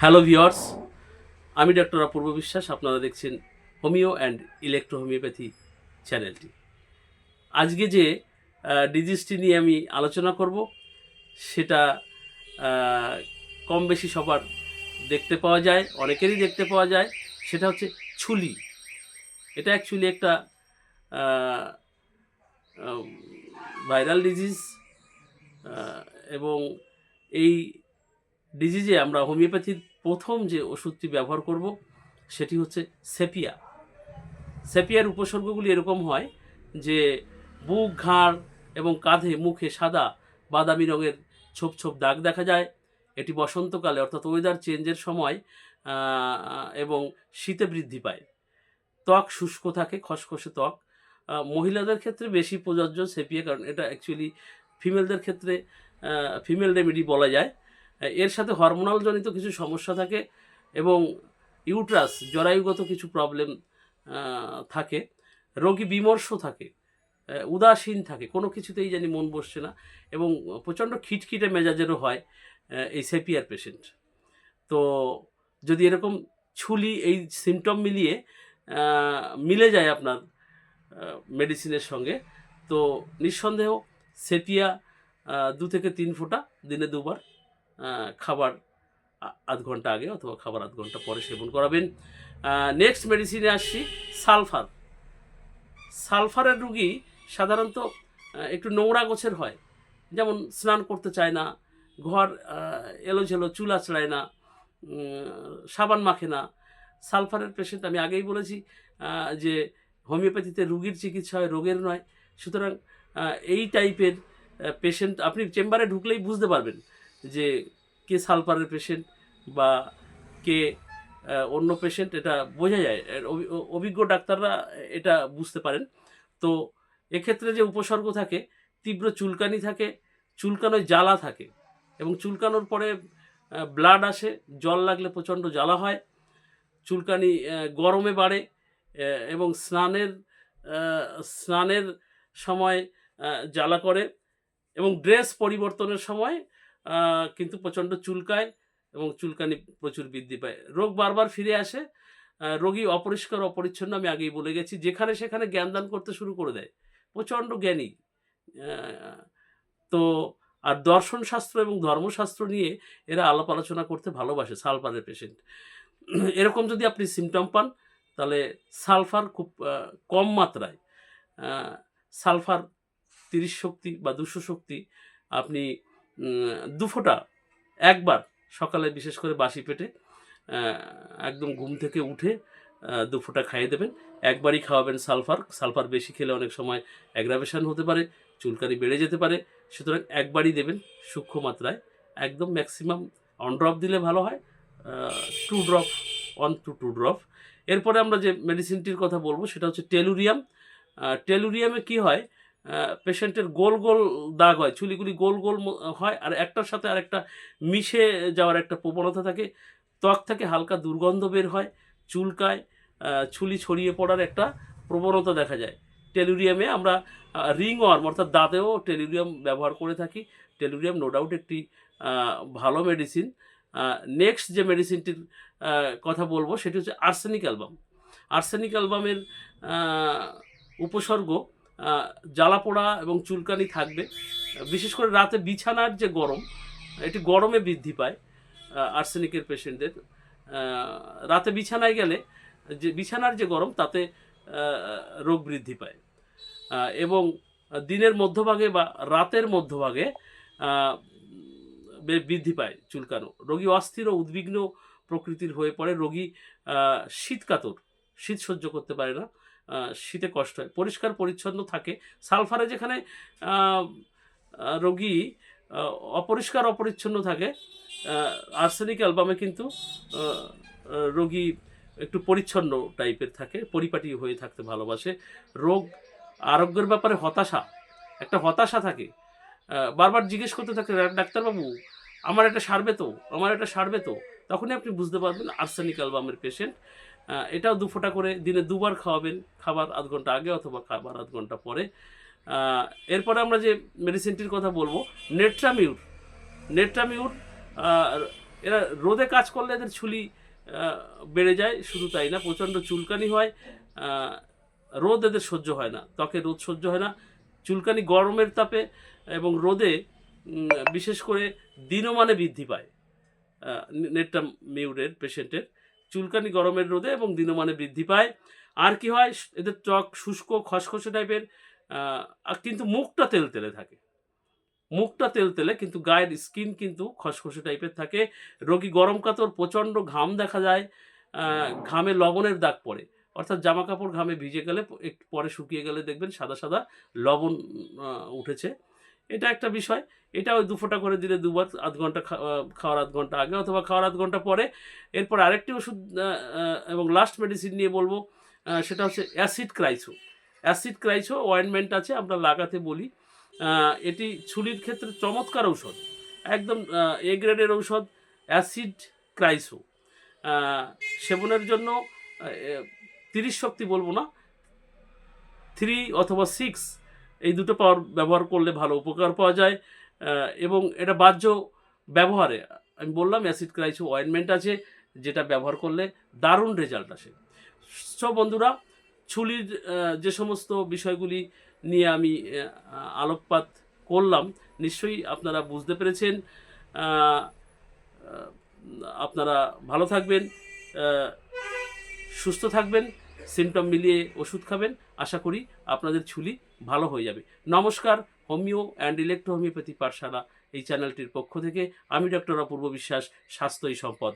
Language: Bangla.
হ্যালো ভিওর্স, আমি ডক্টর অপূর্ব বিশ্বাস। আপনারা দেখছেন হোমিও অ্যান্ড ইলেকট্রো হোমিওপ্যাথি চ্যানেলটি। আজকে যে ডিজিজটি নিয়ে আমি আলোচনা করব সেটা আহ, কম বেশি সবার দেখতে পাওয়া যায়, অনেকেরই দেখতে পাওয়া যায়। সেটা হচ্ছে ছুলি। এটা অ্যাকচুয়ালি একটা ভাইরাল ডিজিজ, এবং এই ডিজিজে আমরা হোমিওপ্যাথির প্রথম যে ওষুধটি ব্যবহার করব সেটি হচ্ছে সেপিয়া। সেপিয়ার উপসর্গগুলি এরকম হয় যে বুক, ঘাড় এবং কাঁধে, মুখে সাদা বাদামি রঙের ছোপ ছোপ দাগ দেখা যায়। এটি বসন্তকালে অর্থাৎ ওয়েদার চেঞ্জের সময় এবং শীতে বৃদ্ধি পায়। ত্বক শুষ্ক থাকে, খসখসে ত্বক। মহিলাদের ক্ষেত্রে বেশি প্রযোজ্য সেপিয়া, কারণ এটা অ্যাকচুয়ালি ফিমেলদের ক্ষেত্রে ফিমেল রেমেডি বলা যায়। এর সাথে হরমোনাল জনিত কিছু সমস্যা থাকে এবং ইউট্রাস জরায়ুগত কিছু প্রবলেম থাকে। রোগী বিমর্ষ থাকে, উদাসীন থাকে, কোনো কিছুতেই জানি মন বসছে না, এবং প্রচণ্ড খিটখিটে মেজাজেরও হয় এই সেপিয়ার পেশেন্ট। তো যদি এরকম ছুলি এই সিমটম মিলিয়ে মিলে যায় আপনার মেডিসিনের সঙ্গে, তো নিঃসন্দেহ সেপিয়া 2 থেকে 3 ফোঁটা দিনে 2 বার খাবার আধ ঘন্টা আগে অথবা খাবার আধ ঘন্টা পরে সেবন করাবেন। নেক্সট মেডিসিনে আসছি সালফার। সালফারের রুগী সাধারণত একটু নোংরা গোছের হয়, যেমন স্নান করতে চায় না, ঘর এলোঝেলো, চুল আঁচড়ায় না, সাবান মাখে না। সালফারের পেশেন্ট, আমি আগেই বলেছি যে হোমিওপ্যাথিতে রুগীর চিকিৎসা হয়, রোগের নয়। সুতরাং এই টাইপের পেশেন্ট আপনি চেম্বারে ঢুকলেই বুঝতে পারবেন যে কে সালফারের পেশেন্ট বা কে অন্য পেশেন্ট, এটা বোঝা যায়। অভিজ্ঞ ডাক্তাররা এটা বুঝতে পারেন। তো এক্ষেত্রে যে উপসর্গ থাকে, তীব্র চুলকানি থাকে, চুলকানোয় জ্বালা থাকে, এবং চুলকানোর পরে ব্লাড আসে, জল লাগলে প্রচণ্ড জ্বালা হয়, চুলকানি গরমে বাড়ে, এবং স্নানের সময় জ্বালা করে, এবং ড্রেস পরিবর্তনের সময় কিন্তু প্রচণ্ড চুলকায় এবং চুলকানি প্রচুর বৃদ্ধি পায়। রোগ বারবার ফিরে আসে, রোগী অপরিষ্কার অপরিচ্ছন্ন, আমি আগেই বলে গেছি, যেখানে সেখানে জ্ঞানদান করতে শুরু করে দেয়, প্রচণ্ড জ্ঞানী। তো আর দর্শনশাস্ত্র এবং ধর্মশাস্ত্র নিয়ে এরা আলাপ আলোচনা করতে ভালোবাসে সালফারের পেশেন্ট। এরকম যদি আপনি সিমটম পান, তাহলে সালফার খুব কম মাত্রায়, সালফার 30 শক্তি বা 200 শক্তি আপনি 2 ফোঁটা একবার সকালে, বিশেষ করে বাসি পেটে একদম ঘুম থেকে উঠে 2 ফোঁটা খাইয়ে দেবেন। একবারই খাওয়াবেন সালফার। সালফার বেশি খেলে অনেক সময় অ্যাগ্রাভেশন হতে পারে, চুলকানি বেড়ে যেতে পারে। সুতরাং একবারই দেবেন সূক্ষ্ম মাত্রায়, একদম ম্যাক্সিমাম 1 ড্রপ দিলে ভালো হয়, 2 ড্রপ, 1 to 2 ড্রপ। এরপরে আমরা যে মেডিসিনটির কথা বলবো সেটা হচ্ছে টেলুরিয়াম। টেলুরিয়ামে কি হয়, পেশেন্টের গোল গোল দাগ হয়, চুলিগুলি গোল গোল হয়, আর একটার সাথে আরেকটা মিশে যাওয়ার একটা প্রবণতা থাকে। ত্বক থেকে হালকা দুর্গন্ধ বের হয়, চুলকায়, ছুলি ছড়িয়ে পড়ার একটা প্রবণতা দেখা যায়। টেলুরিয়ামে আমরা রিং ওয়ার্ম অর্থাৎ দাঁতেও টেলুরিয়াম ব্যবহার করে থাকি। টেলুরিয়াম নো ডাউট একটি ভালো মেডিসিন। নেক্সট যে মেডিসিনটির কথা বলবো সেটি হচ্ছে আর্সেনিক অ্যালবাম। আর্সেনিক অ্যালবামের উপসর্গ জ্বালা পোড়া এবং চুলকানি থাকবে, বিশেষ করে রাতে বিছানার যে গরম, এটি গরমে বৃদ্ধি পায় আর্সেনিকের পেশেন্টদের। রাতে বিছানায় গেলে যে বিছানার যে গরম, তাতে রোগ বৃদ্ধি পায়, এবং দিনের মধ্যভাগে বা রাতের মধ্যভাগে বৃদ্ধি পায় চুলকানো। রোগী অস্থির ও উদ্বিগ্ন প্রকৃতির হয়ে পড়ে। রোগী শীতকাতর, শীত সহ্য করতে পারে না, শীতে কষ্ট হয়। পরিষ্কার পরিচ্ছন্ন থাকে। সালফারে যেখানে রোগী অপরিষ্কার অপরিচ্ছন্ন থাকে, আর্সেনিক অ্যালবামে কিন্তু রোগী একটু পরিচ্ছন্ন টাইপের থাকে, পরিপাটি হয়ে থাকতে ভালোবাসে। রোগ আরোগ্যের ব্যাপারে একটা হতাশা থাকে, বারবার জিজ্ঞেস করতে থাকে, ডাক্তারবাবু আমার এটা সারবে তো, আমার এটা সারবে তো? তখনই আপনি বুঝতে পারবেন আর্সেনিক অ্যালবামের পেশেন্ট। এটাও 2 ফোঁটা করে দিনে 2 বার খাওয়াবেন, খাবার আধ ঘন্টা আগে অথবা খাবার আধ ঘন্টা পরে। এরপরে আমরা যে মেডিসিনটির কথা বলবো, নেট্রামিউর। নেট্রামিউর এরা রোদে কাজ করলে এদের চুলি বেড়ে যায়, শুধু তাই না প্রচণ্ড চুলকানি হয়, রোদ এদের সহ্য হয় না, ত্বকে রোদ সহ্য হয় না, চুলকানি গরমের তাপে এবং রোদে বিশেষ করে দিনমানে বৃদ্ধি পায়। নেট্রাম মিউরের পেশেন্টের চুলকানি গরমের রোদে এবং দিনমানে বৃদ্ধি পায়। আর কি হয়, এদের ত্বক শুষ্ক খসখসে টাইপের, কিন্তু মুখটা তেলতেলে থাকে, মুখটা তেলতেলে কিন্তু গায়ের স্কিন কিন্তু খসখসে টাইপের থাকে। রোগী গরম কাতর, প্রচণ্ড ঘাম দেখা যায়, ঘামে লবণের দাগ পড়ে, অর্থাৎ জামা কাপড় ঘামে ভিজে গেলে একটু পরে শুকিয়ে গেলে দেখবেন সাদা সাদা লবণ উঠেছে। এটা একটা বিষয়। এটা ওই 2 ফোঁটা করে দিলে দুবার, আধ ঘন্টা খাওয়ার আধ ঘন্টা আগে অথবা খাওয়ার আধ ঘন্টা পরে। এরপর আরেকটি ওষুধ এবং লাস্ট মেডিসিন নিয়ে বলবো, সেটা হচ্ছে অ্যাসিড ক্রাইসো। অ্যাসিড ক্রাইসো অয়েনমেন্ট আছে, আমরা লাগাতে বলি। এটি চুলির ক্ষেত্রে চমৎকার ঔষধ, একদম এ গ্রেডের ঔষধ অ্যাসিড ক্রাইসো। সেবনের জন্য 30 শক্তি বলবো না, 3 অথবা 6 এই দুটো পাওয়ার ব্যবহার করলে ভালো উপকার পাওয়া যায়। এবং এটা বাহ্য ব্যবহারে আমি বললাম অ্যাসিড ক্রাইসো অয়েনমেন্ট আছে, যেটা ব্যবহার করলে দারুণ রেজাল্ট আসে। সব বন্ধুরা, চুলির যে সমস্ত বিষয়গুলি নিয়ে আমি আলোকপাত করলাম, নিশ্চয়ই আপনারা বুঝতে পেরেছেন। আপনারা ভালো থাকবেন, সুস্থ থাকবেন, সিমটম মিলিয়ে ওষুধ খাবেন, আশা করি আপনাদের চুলি ভালো হয়ে যাবে। নমস্কার, হোমিও অ্যান্ড ইলেকট্রো হোমিওপ্যাথি পাঠশালা এই চ্যানেলটির পক্ষ থেকে আমি ডক্টর অপূর্ব বিশ্বাস, স্বাস্থ্যই সম্পদ।